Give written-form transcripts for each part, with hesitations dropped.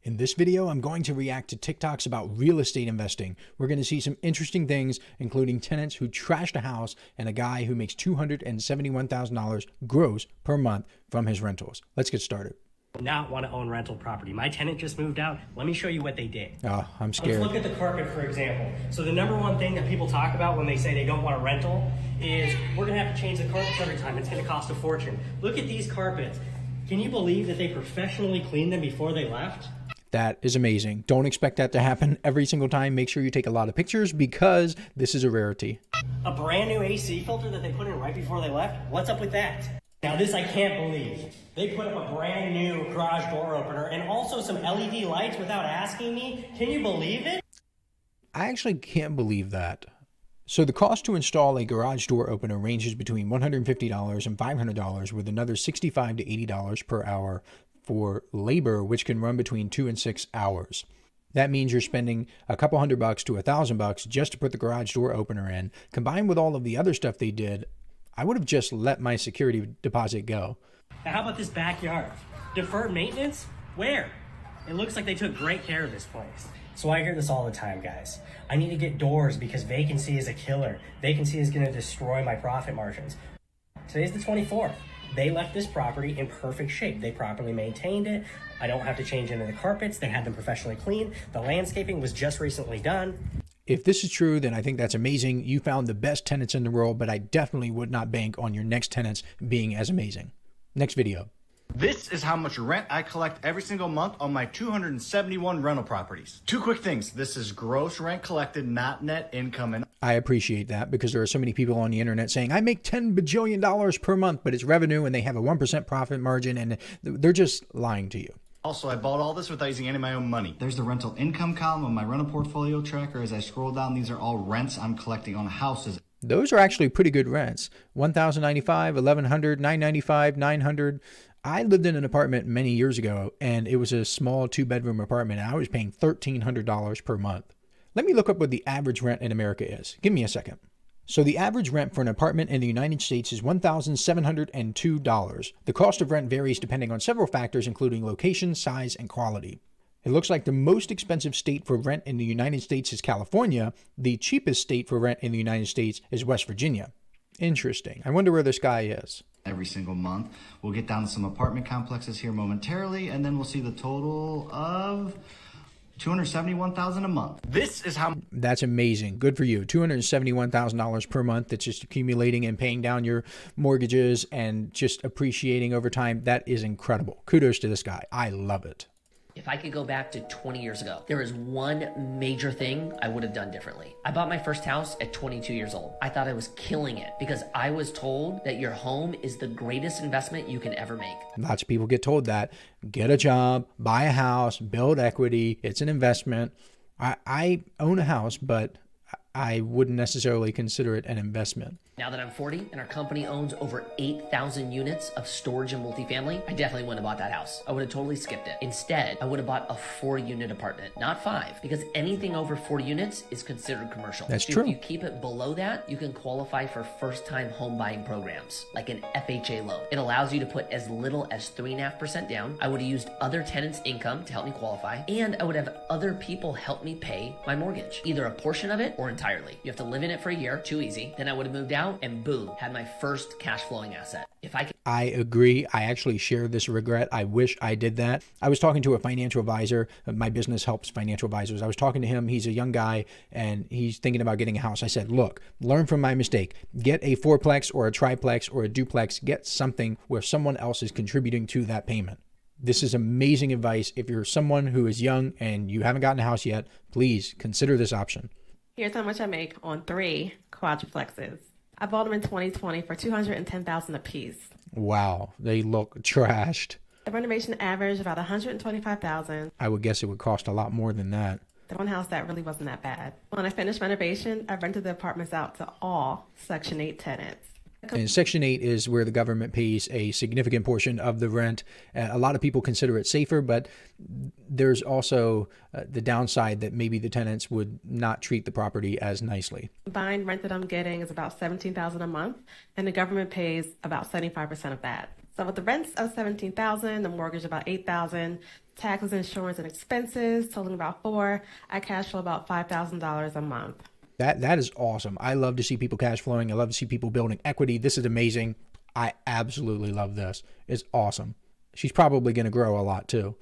In this video, I'm going to react to TikToks about real estate investing. We're going to see some interesting things, including tenants who trashed a house and a guy who makes $271,000 gross per month from his rentals. Let's get started. Not want to own rental property. My tenant just moved out. Let me show you what they did. Oh, I'm scared. Let's look at the carpet, for example. So the number one thing that people talk about when they say they don't want a rental is we're going to have to change the carpets every time. It's going to cost a fortune. Look at these carpets. Can you believe that they professionally cleaned them before they left? That is amazing. Don't expect that to happen every single time. Make sure you take a lot of pictures because this is a rarity. A brand new AC filter that they put in right before they left? What's up with that? Now this I can't believe. They put up a brand new garage door opener and also some LED lights without asking me. Can you believe it? I actually can't believe that. So the cost to install a garage door opener ranges between $150 and $500 with another $65 to $80 per hour for labor, which can run between 2 and 6 hours. That means you're spending a couple $100 to $1,000 just to put the garage door opener in. Combined with all of the other stuff they did, I would have just let my security deposit go. Now how about this backyard? Deferred maintenance? Where? It looks like they took great care of this place. So I hear this all the time, guys. I need to get doors because vacancy is a killer. Vacancy is going to destroy my profit margins. Today's the 24th. They left this property in perfect shape. They properly maintained it. I don't have to change any of the carpets. They had them professionally cleaned. The landscaping was just recently done. If this is true, then I think that's amazing. You found the best tenants in the world, but I definitely would not bank on your next tenants being as amazing. Next video. This is how much rent I collect every single month on my 271 rental properties. Two quick things. This is gross rent collected, not net income. And I appreciate that because there are so many people on the internet saying, I make $10 bajillion per month, but it's revenue and they have a 1% profit margin and they're just lying to you. Also, I bought all this without using any of my own money. There's the rental income column of my rental portfolio tracker. As I scroll down, these are all rents I'm collecting on houses. Those are actually pretty good rents. $1,095, $1,100, $995, $900. I lived in an apartment many years ago, and it was a small 2-bedroom apartment, and I was paying $1,300 per month. Let me look up what the average rent in America is. Give me a second. So the average rent for an apartment in the United States is $1,702. The cost of rent varies depending on several factors, including location, size, and quality. It looks like the most expensive state for rent in the United States is California. The cheapest state for rent in the United States is West Virginia. Interesting. I wonder where this guy is. Every single month. We'll get down to some apartment complexes here momentarily, and then we'll see the total of $271,000 a month. This is how... That's amazing. Good for you. $271,000 per month. That's just accumulating and paying down your mortgages and just appreciating over time. That is incredible. Kudos to this guy. I love it. If I could go back to 20 years ago, there is one major thing I would have done differently. I bought my first house at 22 years old. I thought I was killing it because I was told that your home is the greatest investment you can ever make. Lots of people get told that. Get a job, buy a house, build equity. It's an investment. I own a house, but I wouldn't necessarily consider it an investment. Now that I'm 40 and our company owns over 8,000 units of storage and multifamily, I definitely wouldn't have bought that house. I would have totally skipped it. Instead, I would have bought a 4-unit apartment, not 5, because anything over 4 units is considered commercial. That's so true. If you keep it below that, you can qualify for first-time home buying programs, like an FHA loan. It allows you to put as little as 3.5% down. I would have used other tenants' income to help me qualify, and I would have other people help me pay my mortgage, either a portion of it or entirely. You have to live in it for a year, too easy. Then I would have moved out and boom, had my first cash flowing asset. If I could... I agree. I actually share this regret. I wish I did that. I was talking to a financial advisor. My business helps financial advisors. I was talking to him. He's a young guy and he's thinking about getting a house. I said, look, learn from my mistake. Get a 4-plex or a triplex or a duplex. Get something where someone else is contributing to that payment. This is amazing advice. If you're someone who is young and you haven't gotten a house yet, please consider this option. Here's how much I make on 3 quadruplexes. I bought them in 2020 for $210,000 a piece. Wow, they look trashed. The renovation averaged about $125,000. I would guess it would cost a lot more than that. The one house that really wasn't that bad. When I finished renovation, I rented the apartments out to all Section 8 tenants. And Section 8 is where the government pays a significant portion of the rent. A lot of people consider it safer, but there's also the downside that maybe the tenants would not treat the property as nicely. The combined rent that I'm getting is about $17,000 a month, and the government pays about 75% of that. So with the rents of $17,000, the mortgage about $8,000, Taxes, insurance, and expenses totaling about $4. I cash flow about $5,000 a month. That is awesome. I love to see people cash flowing. I love to see people building equity. This is amazing. I absolutely love this. It's awesome. She's probably going to grow a lot too.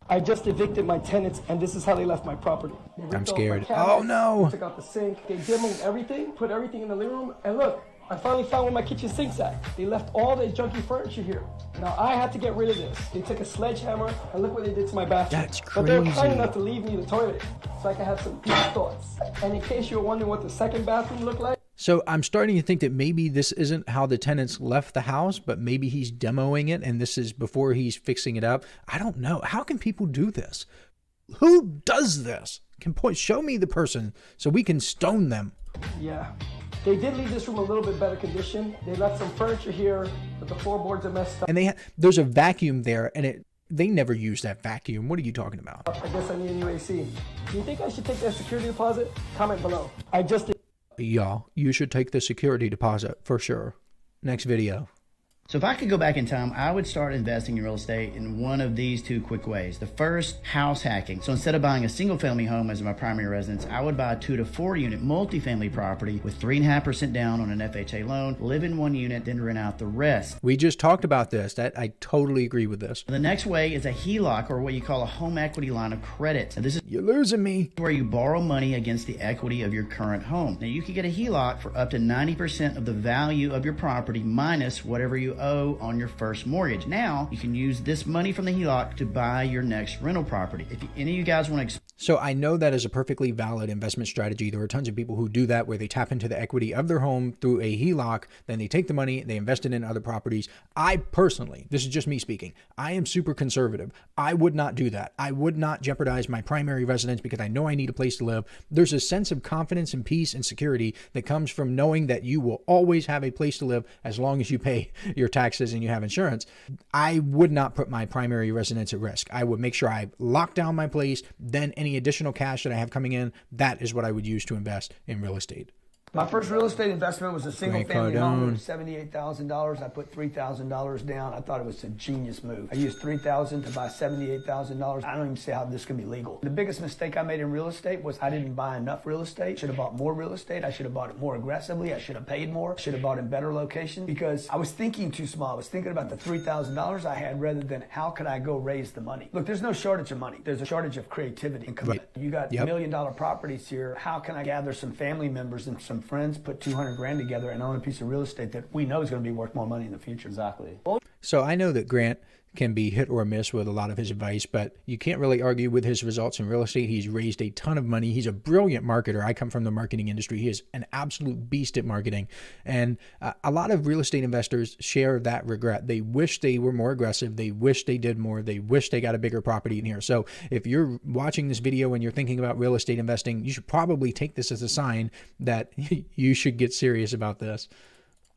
I just evicted my tenants, and this is how they left my property. They ripped I'm off my scared. cabinets, Oh no! Took out the sink. They demoed everything, put everything in the living room, and look, I finally found where my kitchen sink's at. They left all the junky furniture here. Now I had to get rid of this. They took a sledgehammer, and look what they did to my bathroom. That's But they were crazy. kind enough to leave me the toilet, so I could have some deep thoughts. And in case you were wondering what the second bathroom looked like, So I'm starting to think that maybe this isn't how the tenants left the house, but maybe he's demoing it and this is before he's fixing it up. I don't know. How can people do this? Who does this? Show me the person so we can stone them. yeah. They did leave this room a little bit better condition. They left some furniture here, but the floorboards are messed up. And there's a vacuum there and they never use that vacuum. What are you talking about? I guess I need a new AC. Do you think I should take that security deposit? Comment below. I just Y'all, you should take the security deposit for sure. Next video. So if I could go back in time, I would start investing in real estate in one of these two quick ways. The first, house hacking. So instead of buying a single family home as my primary residence, I would buy a 2 to 4 unit multifamily property with 3.5% down on an FHA loan, live in one unit, then rent out the rest. We just talked about this. I totally agree with this. The next way is a HELOC, or what you call a home equity line of credit. Now this is You're losing me. where you borrow money against the equity of your current home. Now you can get a HELOC for up to 90% of the value of your property minus whatever you owe on your first mortgage. Now you can use this money from the HELOC to buy your next rental property. If any of you guys want to So I know that is a perfectly valid investment strategy. There are tons of people who do that where they tap into the equity of their home through a HELOC, then they take the money, they invest it in other properties. I personally, this is just me speaking, I am super conservative. I would not do that. I would not jeopardize my primary residence because I know I need a place to live. There's a sense of confidence and peace and security that comes from knowing that you will always have a place to live as long as you pay your taxes and you have insurance. I would not put my primary residence at risk. I would make sure I lock down my place, then any additional cash that I have coming in, that is what I would use to invest in real estate. My first real estate investment was a single Grant family home. It Cardone. was $78,000. I put $3,000 down. I thought it was a genius move. I used $3,000 to buy $78,000. I don't even see how this can be legal. The biggest mistake I made in real estate was I didn't buy enough real estate. Should have bought more real estate. I should have bought it more aggressively. I should have paid more. Should have bought in better locations because I was thinking too small. I was thinking about the $3,000 I had rather than how could I go raise the money. Look, there's no shortage of money. There's a shortage of creativity and commitment. You got Yep. $1 million properties here. How can I gather some family members and some friends, put 200 grand together and own a piece of real estate that we know is going to be worth more money in the future? Exactly. So I know that Grant can be hit or miss with a lot of his advice, but you can't really argue with his results in real estate. He's raised a ton of money. He's a brilliant marketer. I come from the marketing industry. He is an absolute beast at marketing. And a lot of real estate investors share that regret. They wish they were more aggressive. They wish they did more. They wish they got a bigger property in here. So if you're watching this video and you're thinking about real estate investing, you should probably take this as a sign that you should get serious about this.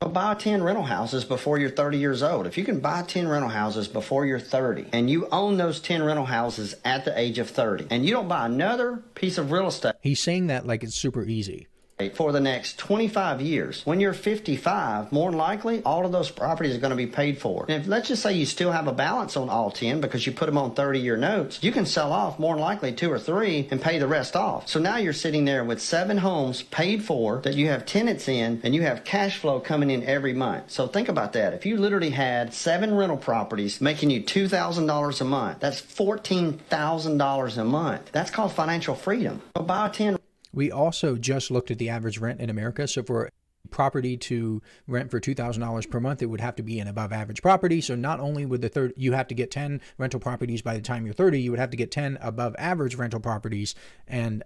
Buy 10 rental houses before you're 30 years old. If you can buy 10 rental houses before you're 30 and you own those 10 rental houses at the age of 30 and you don't buy another piece of real estate He's saying that like it's super easy. for the next 25 years, when you're 55, more than likely, all of those properties are going to be paid for. And if let's just say you still have a balance on all 10 because you put them on 30-year notes, you can sell off more than likely 2 or 3 and pay the rest off. So now you're sitting there with 7 homes paid for that you have tenants in and you have cash flow coming in every month. So think about that. If you literally had 7 rental properties making you $2,000 a month, that's $14,000 a month. That's called financial freedom. So buy 10. We also just looked at the average rent in America. So for a property to rent for $2,000 per month, it would have to be an above average property. So not only would you have to get 10 rental properties by the time you're 30, you would have to get 10 above average rental properties. And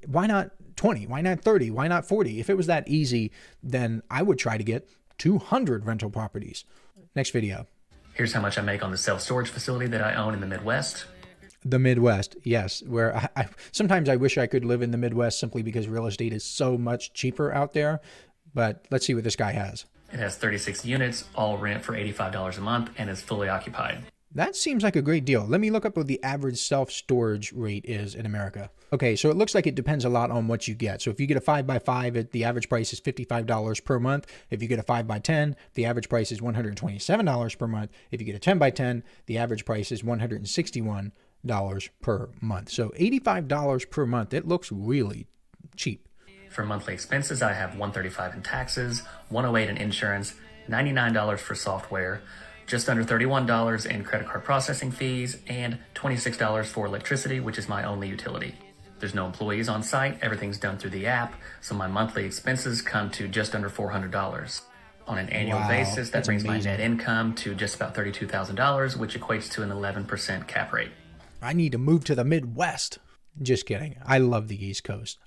why not 20? Why not 30? Why not 40? If it was that easy, then I would try to get 200 rental properties. Next video. Here's how much I make on the self-storage facility that I own in the Midwest. The Midwest, yes, where sometimes I wish I could live in the Midwest simply because real estate is so much cheaper out there. But let's see what this guy has. It has 36 units, all rent for $85 a month, and is fully occupied. That seems like a great deal. Let me look up what the average self-storage rate is in America. Okay, so it looks like it depends a lot on what you get. So if you get a 5x5, the average price is $55 per month. If you get a 5x10, the average price is $127 per month. If you get a 10x10, the average price is $161 per month. So $85 per month. It looks really cheap. For monthly expenses, I have $135 in taxes, $108 in insurance, $99 for software, just under $31 in credit card processing fees, and $26 for electricity, which is my only utility. There's no employees on site, everything's done through the app, so my monthly expenses come to just under $400. On an annual Wow, basis, that that's brings amazing. my net income to just about $32,000, which equates to an 11% cap rate. I need to move to the Midwest. Just kidding. I love the East Coast.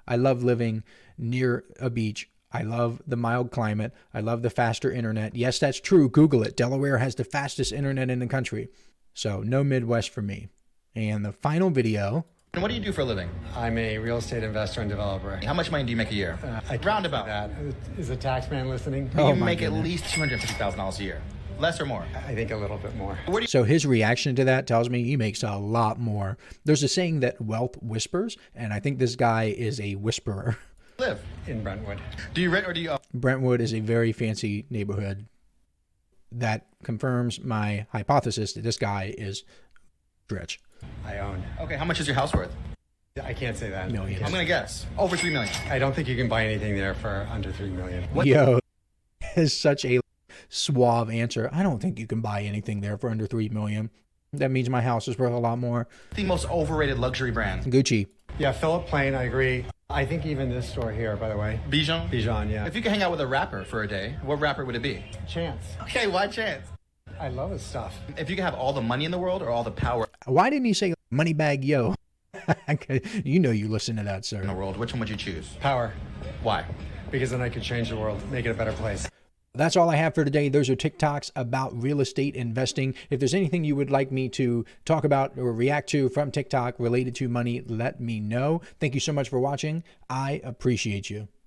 I love living near a beach. I love the mild climate. I love the faster internet. Yes, that's true. Google it. Delaware has the fastest internet in the country. So no Midwest for me. And the final video. And what do you do for a living? I'm a real estate investor and developer. How much money do you make a year? Roundabout. That. Is a tax man listening? You make at least $250,000 a year. Less or more? I think a little bit more. So his reaction to that tells me he makes a lot more. There's a saying that wealth whispers, and I think this guy is a whisperer. Live in Brentwood. Do you rent or do you own? Brentwood is a very fancy neighborhood. That confirms my hypothesis that this guy is rich. I own. Okay, how much is your house worth? I can't say that. Millions. I'm gonna guess over $3 million. I don't think you can buy anything there for under $3 million. Yo, is such a suave answer. I don't think you can buy anything there for under $3 million. That means my house is worth a lot more. The most overrated luxury brand. Gucci. Yeah, Philip Plain, I agree. I think even this store here, by the way. Bijan? Bijan, yeah. If you could hang out with a rapper for a day, what rapper would it be? Chance. Okay, why Chance? I love his stuff. If you could have all the money in the world or all the power Why didn't he say Moneybag Yo? You know you listen to that, in sir. the world, which one would you choose? Power. Why? Because then I could change the world, make it a better place. That's all I have for today. Those are TikToks about real estate investing. If there's anything you would like me to talk about or react to from TikTok related to money, let me know. Thank you so much for watching. I appreciate you.